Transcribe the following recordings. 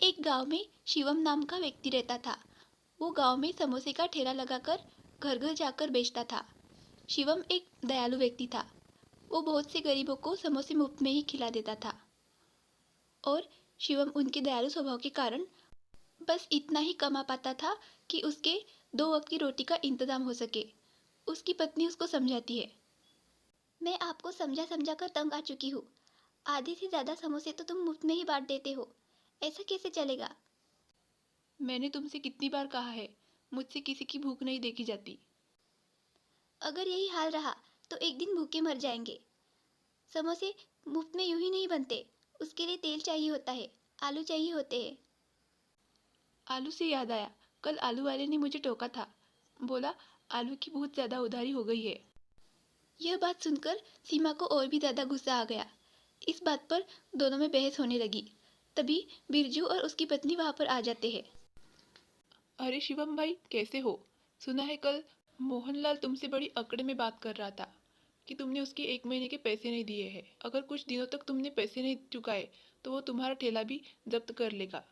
एक गांव में शिवम नाम का व्यक्ति रहता था। वो गांव में समोसे का ठेला लगाकर घर घर जाकर बेचता था। शिवम एक दयालु व्यक्ति था। वो बहुत से गरीबों को समोसे मुफ्त में ही खिला देता था और शिवम उनके दयालु स्वभाव के कारण बस इतना ही कमा पाता था कि उसके 2 वक्त की रोटी का इंतजाम हो सके। उसकी पत्नी उसको समझाती है, मैं आपको समझा समझा कर तंग आ चुकी हूँ। आधे से ज़्यादा समोसे तो तुम मुफ्त में ही बांट देते हो, ऐसा कैसे चलेगा। मैंने तुमसे कितनी बार कहा है, मुझसे किसी की भूख नहीं देखी जाती। अगर यही हाल रहा तो एक दिन भूखे मर जाएंगे। समोसे मुफ्त में यूं ही नहीं बनते, उसके लिए तेल चाहिए होता है, आलू चाहिए होते हैं। आलू से याद आया, कल आलू वाले ने मुझे टोका था। बोला आलू की बहुत ज़्यादा उधारी हो गई है। यह बात सुनकर सीमा को और भी ज़्यादा गुस्सा आ गया। इस बात पर दोनों में बहस होने लगी। तभी बिरजू और उसकी पत्नी वहां पर आ जाते हैं। अरे शिवम भाई, कैसे हो? सुना है कल मोहनलाल तुमसे बड़ी अकड़ में बात कर रहा था कि तुमने उसके 1 महीने के पैसे नहीं दिए हैं। अगर कुछ दिनों तक तुमने पैसे नहीं चुकाए तो वो तुम्हारा ठेला भी जब्त कर लेगा।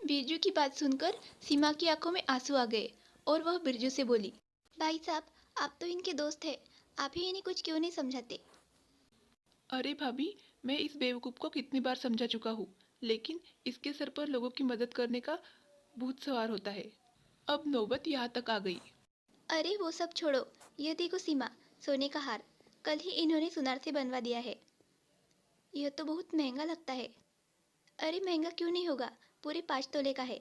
बिरजू की बात सुनकर सीमा की आंखों में आंसू आ गए और वह बिरजू से बोली, भाई साहब, आप तो इनके दोस्त हैं, आप ही इन्हें कुछ क्यों नहीं समझाते। अरे भाभी, मैं इस बेवकूफ़ को कितनी बार समझा चुका हूँ, लेकिन इसके सर पर लोगों की मदद करने का भूत सवार होता है। अब नौबत यहाँ तक आ गई। अरे वो सब छोड़ो, यह देखो सीमा, सोने का हार कल ही इन्होंने सुनार से बनवा दिया है। यह तो बहुत महंगा लगता है। अरे महंगा क्यों नहीं होगा, पूरे 5 तोले का है।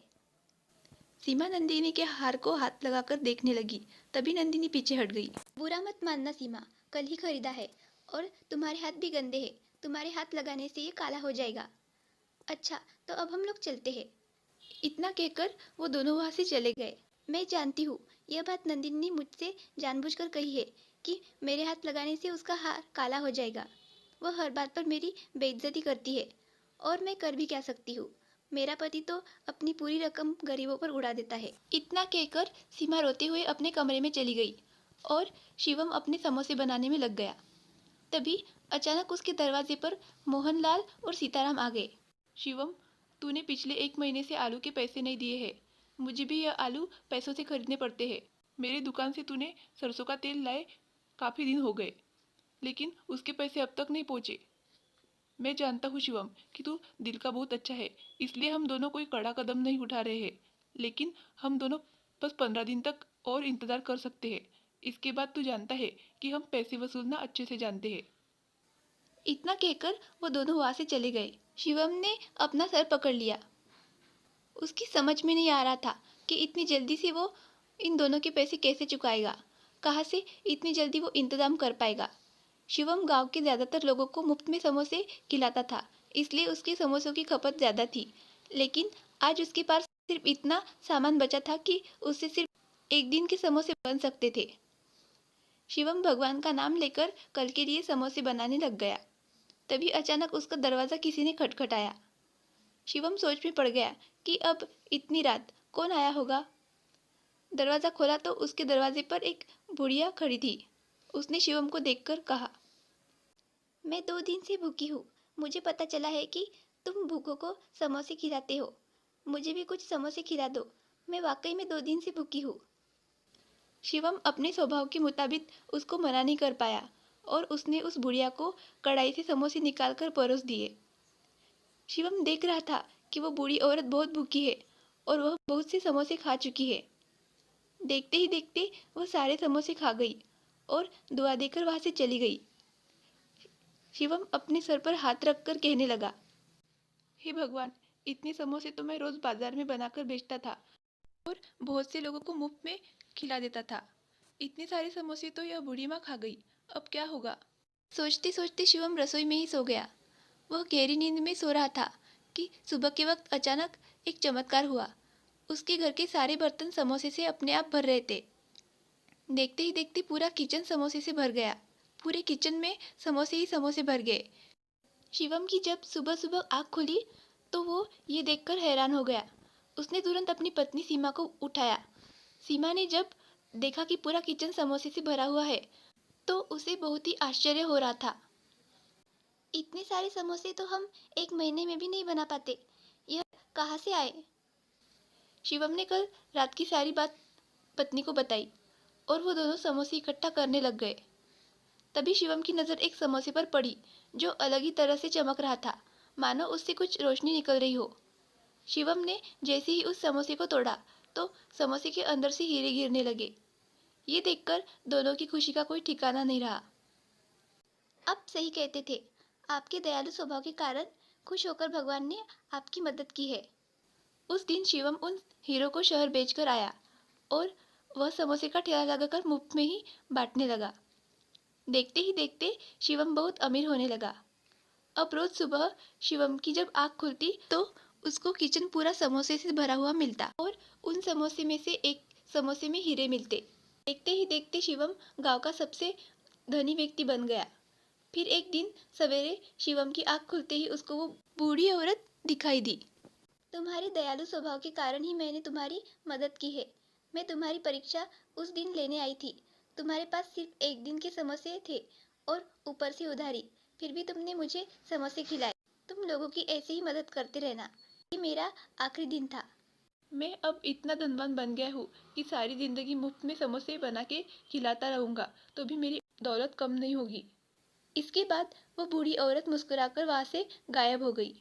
सीमा नंदिनी के हार को हाथ लगाकर देखने लगी। तभी नंदिनी पीछे हट गई। बुरा मत मानना सीमा, कल ही खरीदा है और तुम्हारे हाथ भी गंदे हैं। तुम्हारे हाथ लगाने से ये काला हो जाएगा। अच्छा, तो अब हम लोग चलते हैं। इतना कहकर वो दोनों वहां से चले गए। मैं जानती हूँ, यह बात नंदिनी ने मुझसे जानबूझकर कही है कि मेरे हाथ लगाने से उसका हार काला हो जाएगा। वह हर बात पर मेरी बेइज्जती करती है और मैं कर भी क्या सकती हूँ। मेरा पति तो अपनी पूरी रकम गरीबों पर उड़ा देता है। इतना कहकर सीमा रोते हुए अपने कमरे में चली गई और शिवम अपने समोसे बनाने में लग गया। तभी अचानक उसके दरवाजे पर मोहनलाल और सीताराम आ गए। शिवम, तूने पिछले 1 महीने से आलू के पैसे नहीं दिए हैं। मुझे भी यह आलू पैसों से खरीदने पड़ते हैं। मेरी दुकान से तूने सरसों का तेल लाए काफ़ी दिन हो गए, लेकिन उसके पैसे अब तक नहीं पहुँचे। मैं जानता हूँ शिवम कि तू दिल का बहुत अच्छा है, इसलिए हम दोनों कोई कड़ा कदम नहीं उठा रहे हैं, लेकिन हम दोनों बस 15 दिन तक और इंतज़ार कर सकते हैं। इसके बाद तू जानता है कि हम पैसे वसूलना अच्छे से जानते हैं। इतना कहकर वो दोनों वहां से चले गए। शिवम ने अपना सर पकड़ लिया। उसकी समझ में नहीं आ रहा था कि इतनी जल्दी से वो इन दोनों के पैसे कैसे चुकाएगा, कहाँ से इतनी जल्दी वो इंतजाम कर पाएगा। शिवम गांव के ज़्यादातर लोगों को मुफ्त में समोसे खिलाता था, इसलिए उसके समोसों की खपत ज़्यादा थी। लेकिन आज उसके पास सिर्फ इतना सामान बचा था कि उससे सिर्फ एक दिन के समोसे बन सकते थे। शिवम भगवान का नाम लेकर कल के लिए समोसे बनाने लग गया। तभी अचानक उसका दरवाज़ा किसी ने खटखटाया। शिवम सोच में पड़ गया कि अब इतनी रात कौन आया होगा। दरवाज़ा खोला तो उसके दरवाजे पर एक बुढ़िया खड़ी थी। उसने शिवम को देखकर कहा, मैं 2 दिन से भूखी हूँ। मुझे पता चला है कि तुम भूखों को समोसे खिलाते हो। मुझे भी कुछ समोसे खिला दो। मैं वाकई में 2 दिन से भूखी हूँ। शिवम अपने स्वभाव के मुताबिक उसको मना नहीं कर पाया और उसने उस बुढ़िया को कढ़ाई से समोसे निकालकर परोस दिए। शिवम देख रहा था कि वो बूढ़ी औरत बहुत भूखी है और वह बहुत से समोसे खा चुकी है। देखते ही देखते वह सारे समोसे खा गई और दुआ देकर वहां से चली गई। शिवम अपने सर पर हाथ रखकर कहने लगा, हे भगवान, इतने समोसे तो मैं रोज बाजार में बनाकर बेचता था और बहुत से लोगों को मुफ्त में खिला देता था। इतने सारे समोसे तो यह बूढ़ी माँ खा गई, अब क्या होगा। सोचते सोचते शिवम रसोई में ही सो गया। वह गहरी नींद में सो रहा था कि सुबह के वक्त अचानक एक चमत्कार हुआ। उसके घर के सारे बर्तन समोसे से अपने आप भर रहे थे। देखते ही देखते पूरा किचन समोसे से भर गया। पूरे किचन में समोसे ही समोसे भर गए। शिवम की जब सुबह सुबह आँख खुली तो वो ये देखकर हैरान हो गया। उसने तुरंत अपनी पत्नी सीमा को उठाया। सीमा ने जब देखा कि पूरा किचन समोसे से भरा हुआ है तो उसे बहुत ही आश्चर्य हो रहा था। इतने सारे समोसे तो हम 1 महीने में भी नहीं बना पाते। यह कहाँ से आए? शिवम ने कल रात की सारी बात पत्नी को बताई और वो दोनों समोसे इकट्ठा करने लग गए। तभी शिवम की नज़र एक समोसे पर पड़ी जो अलग ही तरह से चमक रहा था, मानो उससे कुछ रोशनी निकल रही हो। शिवम ने जैसे ही उस समोसे को तोड़ा तो समोसे के अंदर से हीरे गिरने लगे। ये देखकर दोनों की खुशी का कोई ठिकाना नहीं रहा। आप सही कहते थे, आपके दयालु स्वभाव के कारण खुश होकर भगवान ने आपकी मदद की है। उस दिन शिवम उन हीरो को शहर बेचकर आया और वह समोसे का ठेला लगाकर मुफ्त में ही बांटने लगा। देखते ही देखते शिवम बहुत अमीर होने लगा। अब रोज सुबह शिवम की जब आँख खुलती तो उसको किचन पूरा समोसे से भरा हुआ मिलता और उन समोसे में से एक समोसे में हीरे मिलते। देखते ही देखते शिवम गांव का सबसे धनी व्यक्ति बन गया। फिर एक दिन सवेरे शिवम की आँख खुलते ही उसको वो बूढ़ी औरत दिखाई दी। तुम्हारे दयालु स्वभाव के कारण ही मैंने तुम्हारी मदद की है। मैं तुम्हारी परीक्षा उस दिन लेने आई थी। तुम्हारे पास सिर्फ एक दिन के समोसे थे और ऊपर से उधारी, फिर भी तुमने मुझे समोसे खिलाए। तुम लोगों की ऐसे ही मदद करते रहना। ये मेरा आखिरी दिन था। मैं अब इतना धनवान बन गया हूँ कि सारी जिंदगी मुफ्त में समोसे बना के खिलाता रहूँगा तो भी मेरी दौलत कम नहीं होगी। इसके बाद वो बूढ़ी औरत मुस्कुराकर वहाँ से गायब हो गई।